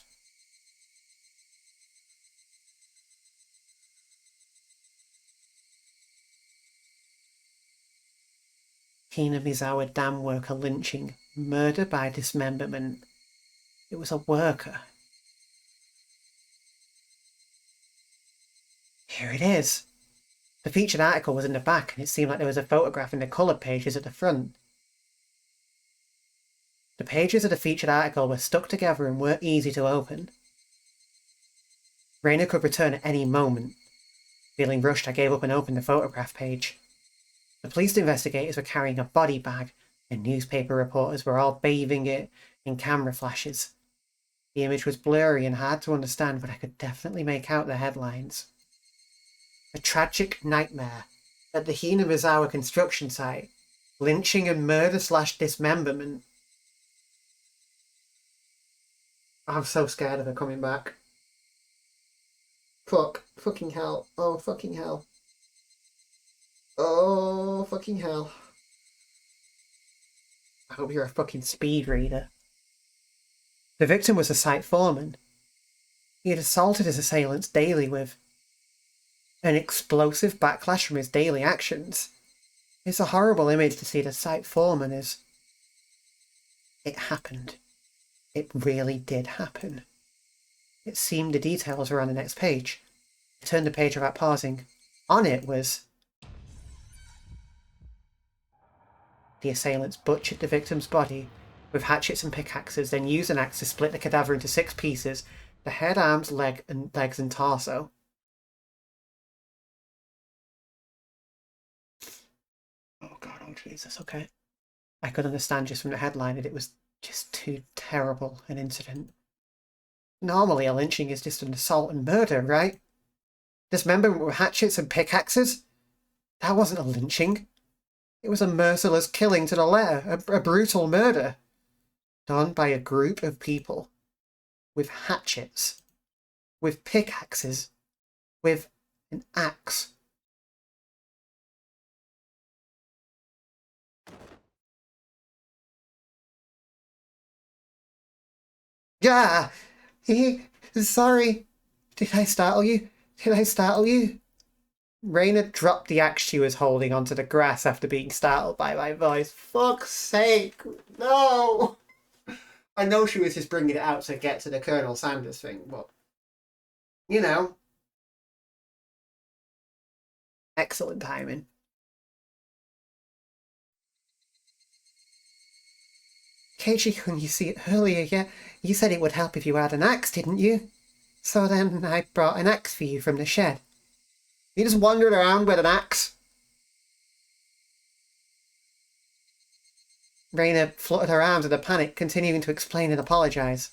[SPEAKER 1] Hinamizawa dam worker lynching. Murder by dismemberment. It was a worker. Here it is. The featured article was in the back, and it seemed like there was a photograph in the coloured pages at the front. The pages of the featured article were stuck together and weren't easy to open. Raina could return at any moment. Feeling rushed, I gave up and opened the photograph page. The police investigators were carrying a body bag, and newspaper reporters were all bathing it in camera flashes. The image was blurry and hard to understand, but I could definitely make out the headlines. A tragic nightmare at the Hinamizawa construction site. Lynching and murder/dismemberment. I'm so scared of her coming back. Fuck. Fucking hell. Oh, fucking hell. Oh, fucking hell. I hope you're a fucking speed reader. The victim was a site foreman. He had assaulted his assailants daily with an explosive backlash from his daily actions. It's a horrible image to see the site foreman as... It happened. It really did happen. It seemed the details were on the next page. I turned the page without pausing. On it was... The assailants butchered the victim's body with hatchets and pickaxes, then used an axe to split the cadaver into 6 pieces, the head, arms, legs and torso. Oh God, oh Jesus, okay. I could understand just from the headline that it was just too terrible an incident. Normally a lynching is just an assault and murder, right? Dismemberment with hatchets and pickaxes? That wasn't a lynching. It was a merciless killing to the letter, a brutal murder. Done by a group of people. With hatchets. With pickaxes. With an axe. Yeah! Sorry. Did I startle you? Did I startle you? Raina dropped the axe she was holding onto the grass after being startled by my voice. Fuck's sake, no! I know she was just bringing it out to get to the Colonel Sanders thing, but, you know, excellent timing. Keiji-kun, you see it earlier, yeah? You said it would help if you had an axe, didn't you? So then I brought an axe for you from the shed. You just wandered around with an axe? Raina fluttered her arms in a panic, continuing to explain and apologise.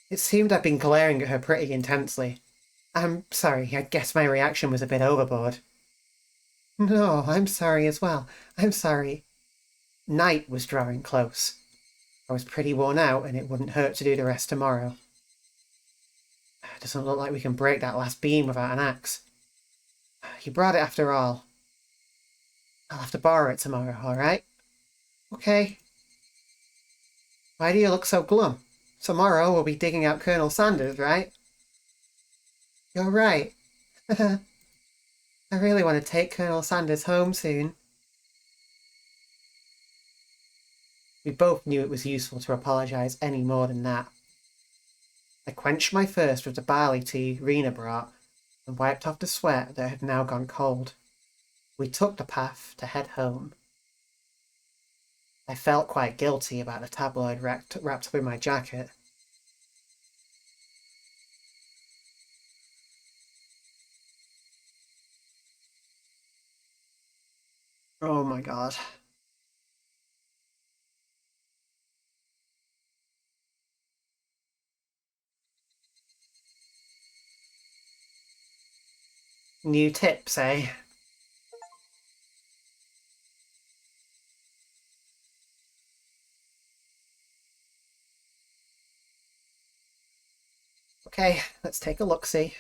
[SPEAKER 1] It seemed I'd been glaring at her pretty intensely. I'm sorry, I guess my reaction was a bit overboard. No, I'm sorry as well. I'm sorry. Night was drawing close. I was pretty worn out, and it wouldn't hurt to do the rest tomorrow. It doesn't look like we can break that last beam without an axe. You brought it after all. I'll have to borrow it tomorrow, alright? Okay. Why do you look so glum? Tomorrow we'll be digging out Colonel Sanders, right? You're right. I really want to take Colonel Sanders home soon. We both knew it was useful to apologise any more than that. I quenched my thirst with the barley tea Rena brought and wiped off the sweat that had now gone cold. We took the path to head home. I felt quite guilty about the tabloid wrapped up in my jacket. Oh my God. New tips, eh? Okay, let's take a look-see.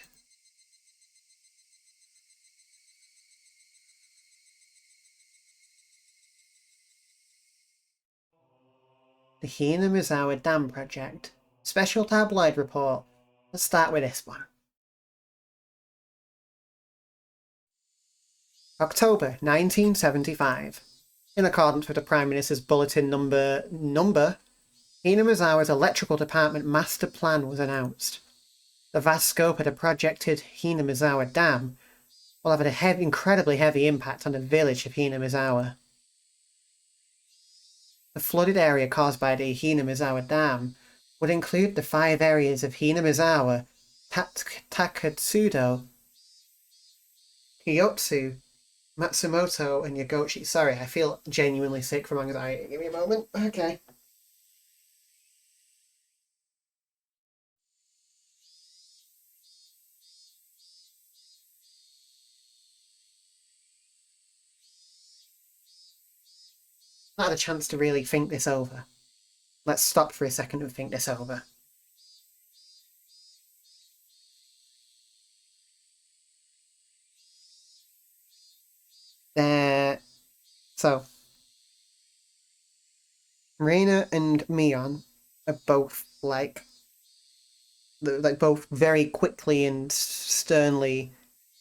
[SPEAKER 1] The Hina Dam Project. Special tabloid report. Let's start with this one. October 1975. In accordance with the Prime Minister's Bulletin number, Hinamizawa's electrical department master plan was announced. The vast scope of the projected Hinamizawa Dam will have an incredibly heavy impact on the village of Hinamizawa. The flooded area caused by the Hinamizawa Dam would include the 5 areas of Hinamizawa, Takatsudo, Kiyotsu, Matsumoto, and Yagochi. Sorry, I feel genuinely sick from anxiety. Give me a moment. Okay. I had a chance to really think this over. Let's stop for a second and think this over. So, Reina and Mion are both both very quickly and sternly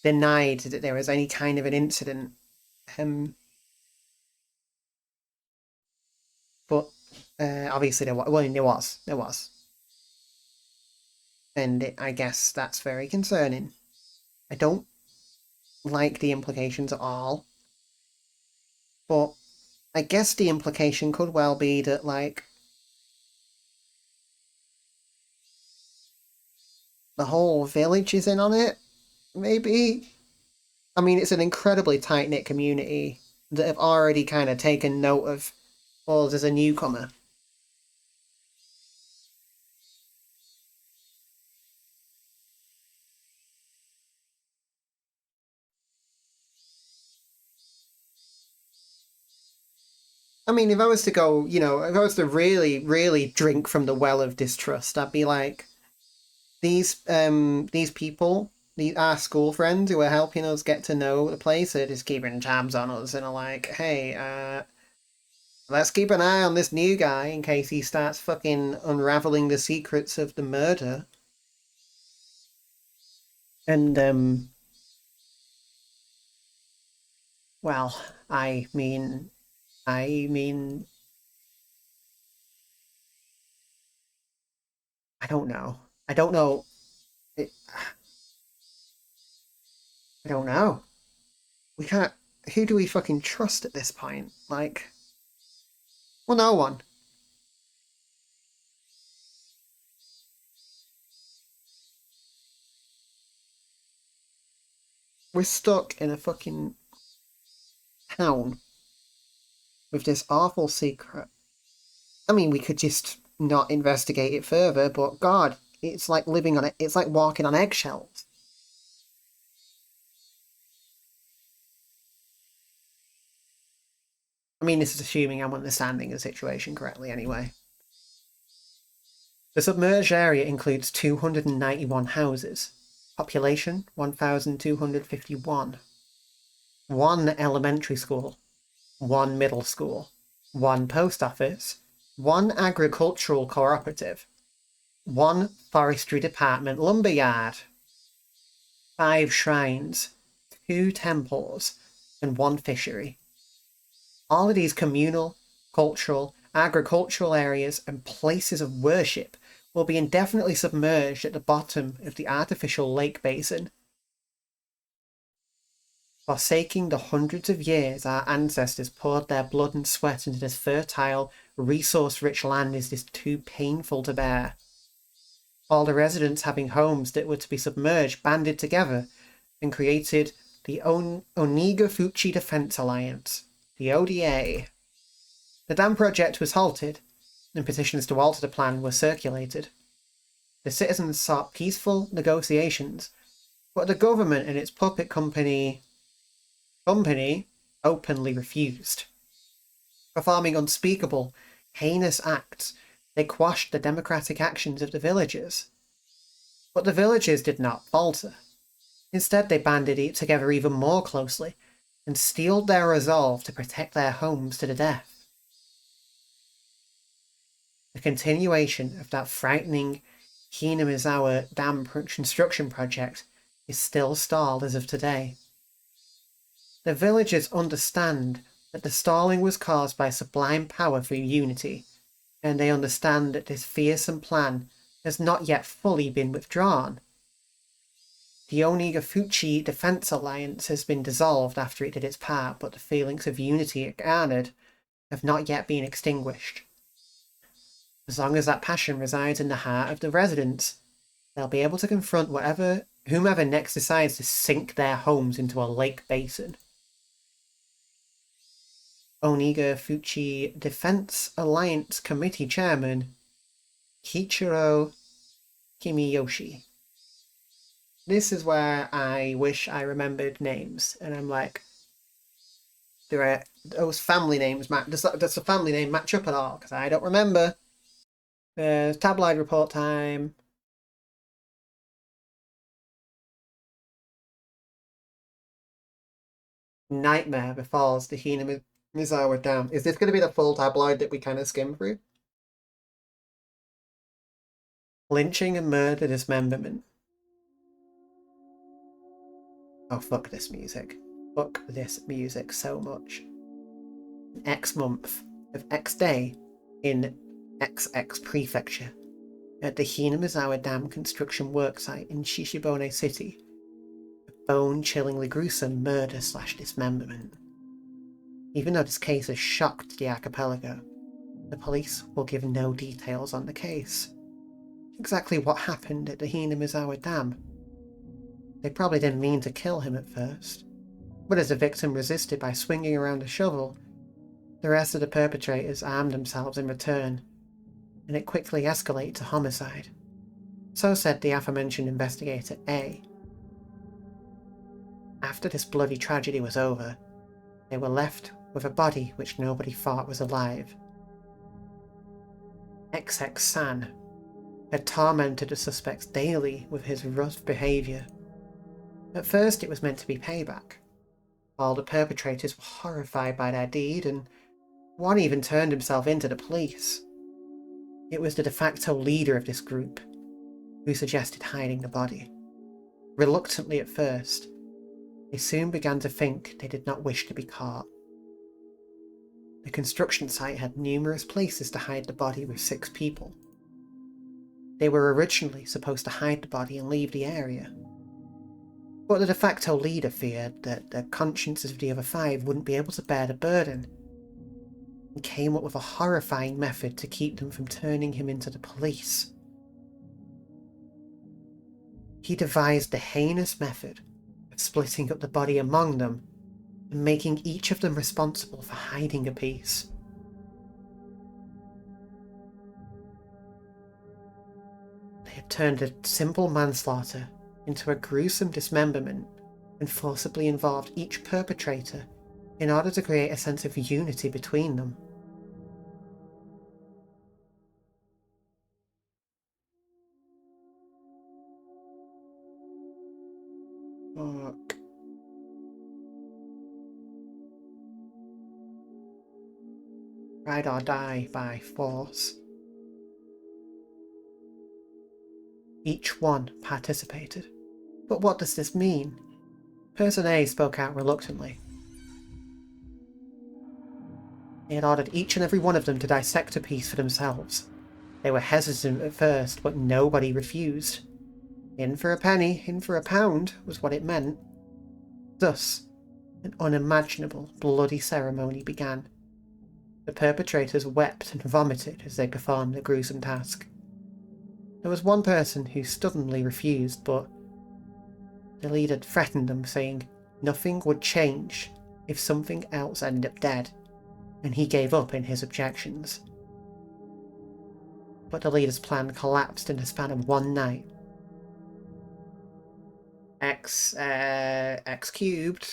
[SPEAKER 1] denied that there was any kind of an incident. But obviously there was. Well, there was, and I guess that's very concerning. I don't like the implications at all, but I guess the implication could well be that the whole village is in on it. Maybe. I mean, it's an incredibly tight knit community that have already kind of taken note of us as a newcomer. I mean, if I was to go, if I was to really, really drink from the well of distrust, I'd be like, these people, our school friends who are helping us get to know the place, are just keeping tabs on us and are like, hey, let's keep an eye on this new guy in case he starts fucking unraveling the secrets of the murder. And well, I mean, I don't know. I don't know. I don't know. We can't. Who do we fucking trust at this point? Well, no one. We're stuck in a fucking town with this awful secret. I mean, we could just not investigate it further, but God, it's like living on it. It's like walking on eggshells. I mean, this is assuming I'm understanding the situation correctly anyway. The submerged area includes 291 houses. Population 1,251. One elementary school. One middle school. One post office. One agricultural cooperative. One forestry department lumberyard. 5 shrines. 2 temples. And 1 fishery. All of these communal, cultural, agricultural areas and places of worship will be indefinitely submerged at the bottom of the artificial lake basin. Forsaking the hundreds of years our ancestors poured their blood and sweat into this fertile, resource-rich land is just too painful to bear. All the residents having homes that were to be submerged banded together and created the Oniga Fuchi Defense Alliance, the ODA. The dam project was halted, and petitions to alter the plan were circulated. The citizens sought peaceful negotiations, but the government and its puppet company openly refused. Performing unspeakable, heinous acts, they quashed the democratic actions of the villagers. But the villagers did not falter. Instead, they banded together even more closely and steeled their resolve to protect their homes to the death. The continuation of that frightening Higurashi Dam construction project is still stalled as of today. The villagers understand that the stalling was caused by sublime power through unity, and they understand that this fearsome plan has not yet fully been withdrawn. The Onigafuchi Defense Alliance has been dissolved after it did its part, but the feelings of unity it garnered have not yet been extinguished. As long as that passion resides in the heart of the residents, they'll be able to confront whomever next decides to sink their homes into a lake basin. Onigafuchi Defense Alliance Committee Chairman Kichiro Kimiyoshi. This is where I wish I remembered names, and I'm like, those family names, does the family name match up at all? Because I don't remember. Tabloid report time. Nightmare befalls the Higurashi Dam. Is this going to be the full tabloid that we kind of skim through? Lynching and murder dismemberment. Oh, fuck this music. Fuck this music so much. X month of X day in XX Prefecture at the Higurashi Dam construction worksite in Shishibone City. A bone-chillingly gruesome murder/dismemberment. Even though this case has shocked the archipelago, the police will give no details on the case. Exactly what happened at the Higurashi Dam? They probably didn't mean to kill him at first, but as the victim resisted by swinging around a shovel, the rest of the perpetrators armed themselves in return, and it quickly escalated to homicide. So said the aforementioned investigator A. After this bloody tragedy was over, they were left with a body which nobody thought was alive. XX San had tormented the suspects daily with his rough behaviour. At first it was meant to be payback. All the perpetrators were horrified by their deed, and one even turned himself in to the police. It was the de facto leader of this group who suggested hiding the body. Reluctantly at first, they soon began to think they did not wish to be caught. The construction site had numerous places to hide the body with 6 people. They were originally supposed to hide the body and leave the area, but the de facto leader feared that the consciences of the other 5 wouldn't be able to bear the burden, and came up with a horrifying method to keep them from turning him into the police. He devised the heinous method of splitting up the body among them and making each of them responsible for hiding a piece. They had turned a simple manslaughter into a gruesome dismemberment and forcibly involved each perpetrator in order to create a sense of unity between them. Fuck. Ride or die by force. Each one participated. But what does this mean? Person A spoke out reluctantly. He had ordered each and every one of them to dissect a piece for themselves. They were hesitant at first, but nobody refused. In for a penny, in for a pound, was what it meant. Thus, an unimaginable, bloody ceremony began. The perpetrators wept and vomited as they performed the gruesome task. There was one person who stubbornly refused, but the leader threatened them, saying nothing would change if something else ended up dead, and he gave up in his objections. But the leader's plan collapsed in the span of one night. X cubed,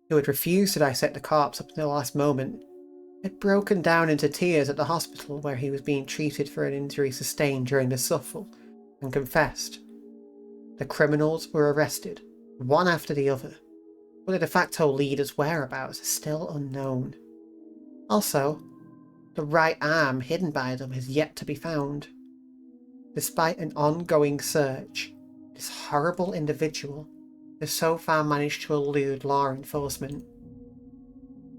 [SPEAKER 1] who had refused to dissect the corpse up to the last moment, had broken down into tears at the hospital where he was being treated for an injury sustained during the scuffle, and confessed The criminals were arrested, one after the other, but the de facto leader's whereabouts is still unknown. Also, the right arm hidden by them is yet to be found. Despite an ongoing search, this horrible individual has so far managed to elude law enforcement.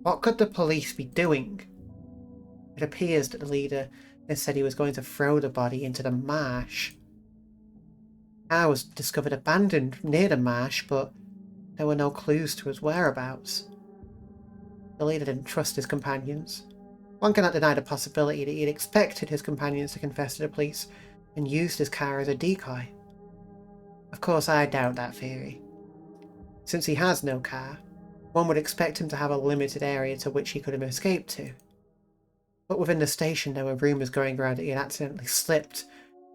[SPEAKER 1] What could the police be doing? It appears that the leader has said he was going to throw the body into the marsh. The car was discovered abandoned near the marsh, but there were no clues to his whereabouts. The leader didn't trust his companions. One cannot deny the possibility that he had expected his companions to confess to the police and used his car as a decoy. Of course, I doubt that theory. Since he has no car, one would expect him to have a limited area to which he could have escaped to. But within the station there were rumours going around that he had accidentally slipped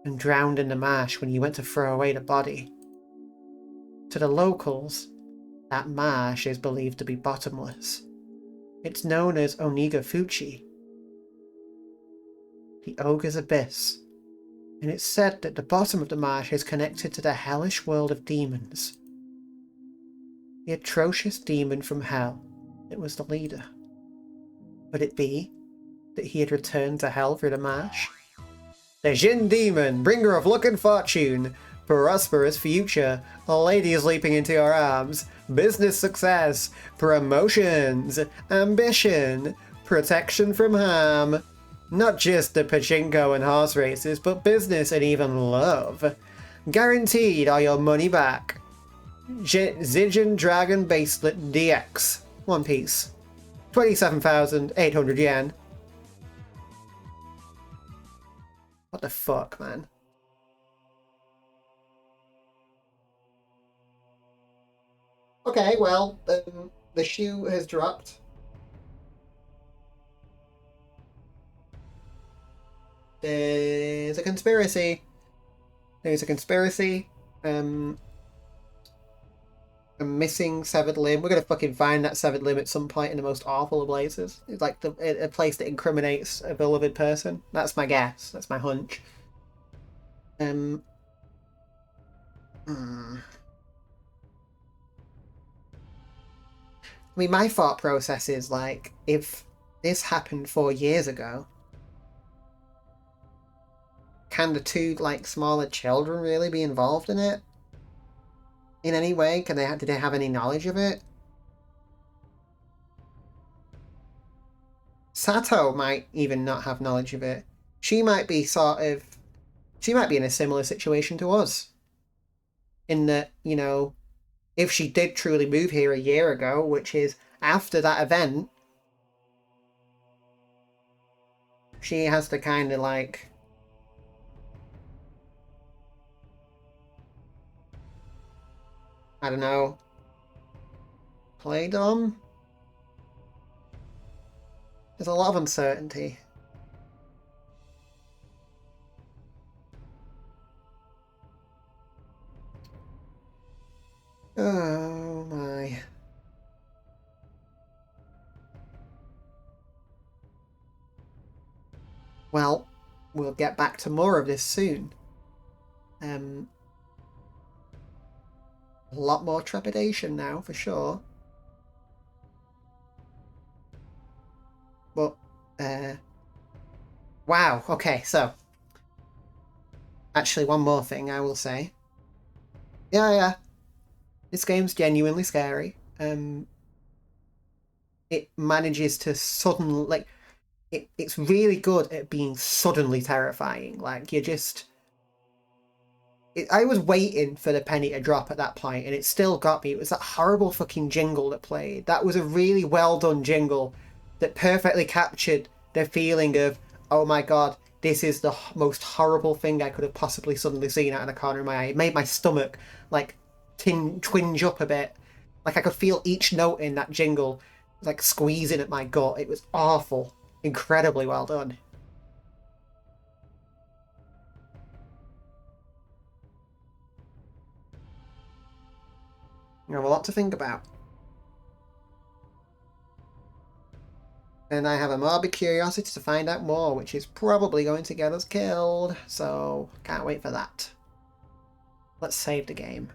[SPEAKER 1] and drowned in the marsh when he went to throw away the body. To the locals, that marsh is believed to be bottomless. It's known as Onigafuchi, the Ogre's Abyss, and it's said that the bottom of the marsh is connected to the hellish world of demons. The atrocious demon from hell that was the leader. Could it be that he had returned to hell through the marsh? The Jin Demon, bringer of luck and fortune, prosperous future, ladies leaping into your arms, business success, promotions, ambition, protection from harm. Not just the pachinko and horse races, but business and even love. Guaranteed all your money back. Zijin Dragon Bracelet DX. One piece. 27,800 yen. What the fuck, man? Okay, well, the shoe has dropped. There's a conspiracy. There's a conspiracy. A missing severed limb. We're gonna fucking find that severed limb at some point in the most awful of places. It's like a place that incriminates a beloved person. That's my guess. That's my hunch. I mean, my thought process is like, if this happened 4 years ago, can the two like smaller children really be involved in it? In any way? Did they have any knowledge of it? Sato might even not have knowledge of it. She might be in a similar situation to us. In that, you know, if she did truly move here a year ago, which is after that event, she has to kind of like... I don't know. Play dumb? There's a lot of uncertainty. Oh my. Well, we'll get back to more of this soon. A lot more trepidation now, for sure. But, wow, okay, so. Actually, one more thing I will say. Yeah. This game's genuinely scary. It manages to suddenly, like, it's really good at being suddenly terrifying. Like, you're just... I was waiting for the penny to drop at that point, and it still got me. It was that horrible fucking jingle that played. That was a really well done jingle that perfectly captured the feeling of, oh my god, this is the most horrible thing I could have possibly suddenly seen out of the corner of my eye. It made my stomach, like, twinge up a bit. Like, I could feel each note in that jingle, like, squeezing at my gut. It was awful. Incredibly well done. You have a lot to think about. And I have a morbid curiosity to find out more, which is probably going to get us killed. So, can't wait for that. Let's save the game.